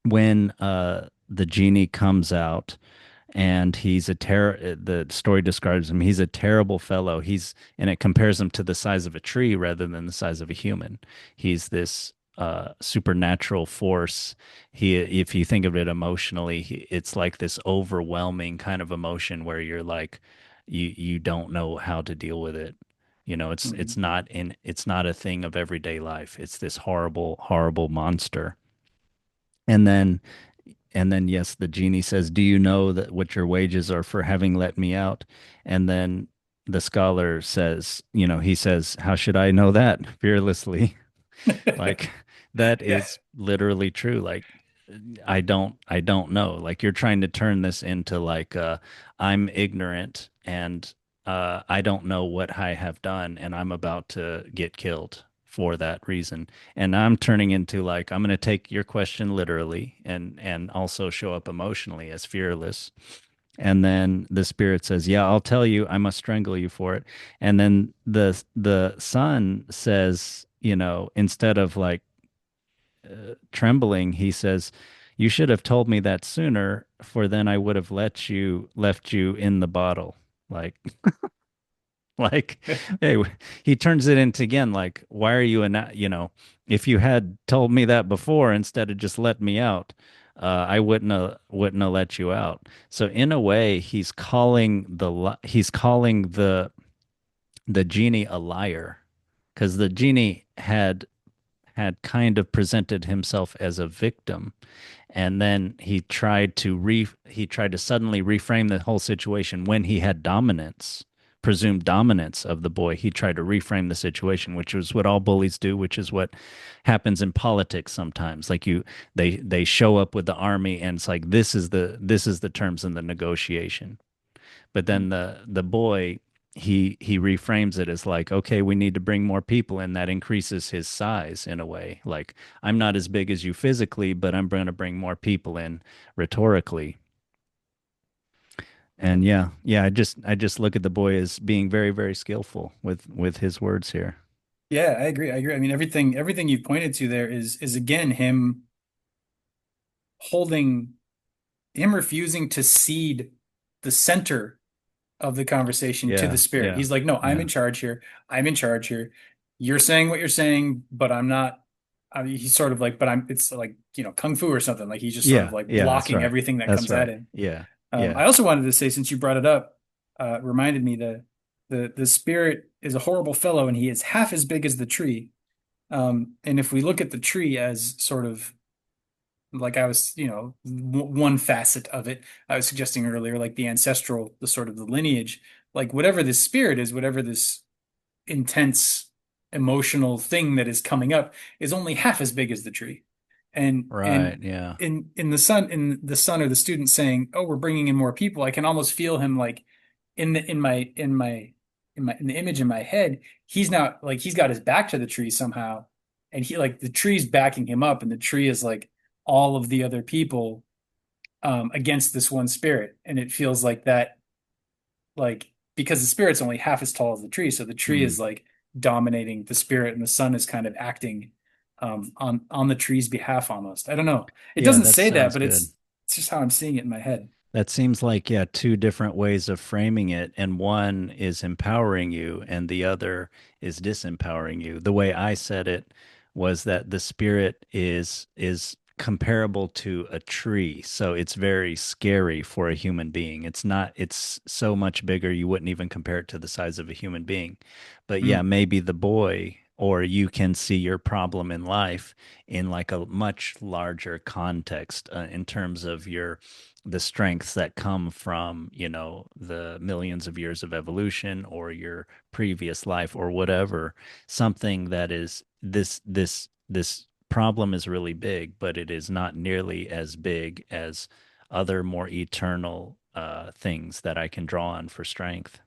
when the genie comes out, and the story describes him, he's a terrible fellow. And it compares him to the size of a tree rather than the size of a human. He's this supernatural force. If you think of it emotionally, it's like this overwhelming kind of emotion where you're like, you don't know how to deal with it. Mhm. It's not a thing of everyday life. It's this horrible, horrible monster. And then yes, the genie says, "Do you know that what your wages are for having let me out?" And then the scholar says, he says, "How should I know that?" fearlessly. Like, that Yeah. is literally true. Like, I don't know. Like, you're trying to turn this into like, I'm ignorant, and I don't know what I have done, and I'm about to get killed for that reason. And I'm turning into like, I'm going to take your question literally, and also show up emotionally as fearless. And then the spirit says, "Yeah, I'll tell you. I must strangle you for it." And then the son says, instead of like trembling, he says, "You should have told me that sooner, for then I would have left you in the bottle." Like, like, hey, he turns it into again, like, why are you if you had told me that before instead of just let me out, I wouldn't have let you out. So in a way, he's calling the genie a liar, because the genie had kind of presented himself as a victim, and then he tried to suddenly reframe the whole situation when he had presumed dominance of the boy. He tried to reframe the situation, which was what all bullies do, which is what happens in politics sometimes. Like, they show up with the army, and it's like, this is the terms in the negotiation. But then the boy, he reframes it as like, okay, we need to bring more people in. That increases his size in a way. Like, I'm not as big as you physically, but I'm going to bring more people in rhetorically. And I just look at the boy as being very, very skillful with his words here. Yeah, I agree. I agree. I mean, everything you've pointed to there is again holding him refusing to cede the center of the conversation to the Yeah, spirit. yeah, He's like, no, I'm yeah, in charge here. I'm in charge here. You're saying what you're saying, but I'm not. I mean, he's sort of like, but I'm, it's like, kung fu or something. Like he's just sort of yeah, like yeah. That's blocking right. everything that That's comes at right. him. Yeah, yeah. I also wanted to say, since you brought it up, reminded me that the spirit is a horrible fellow and he is half as big as the tree. And if we look at the tree as sort of like I was, one facet of it, I was suggesting earlier, like the ancestral, the sort of the lineage, like whatever this spirit is, whatever this intense emotional thing that is coming up is only half as big as the tree. And Right. Yeah. in the son or the student saying, "Oh, we're bringing in more people," I can almost feel him like in the image in my head, he's not like he's got his back to the tree somehow, and he like the tree's backing him up, and the tree is like all of the other people against this one spirit, and it feels like that like because the spirit's only half as tall as the tree, so the tree Hmm. is like dominating the spirit, and the sun is kind of acting on the tree's behalf almost. I don't know. It Yeah, doesn't that say that, sounds but good. it's just how I'm seeing it in my head. That seems like, yeah, two different ways of framing it, and one is empowering you and the other is disempowering you. The way I said it was that the spirit is comparable to a tree, so it's very scary for a human being. It's so much bigger you wouldn't even compare it to the size of a human being. But yeah, Mm. maybe the boy, or you can see your problem in life in like a much larger context, in terms of the strengths that come from, the millions of years of evolution, or your previous life, or whatever. Something that is this problem is really big, but it is not nearly as big as other more eternal things that I can draw on for strength.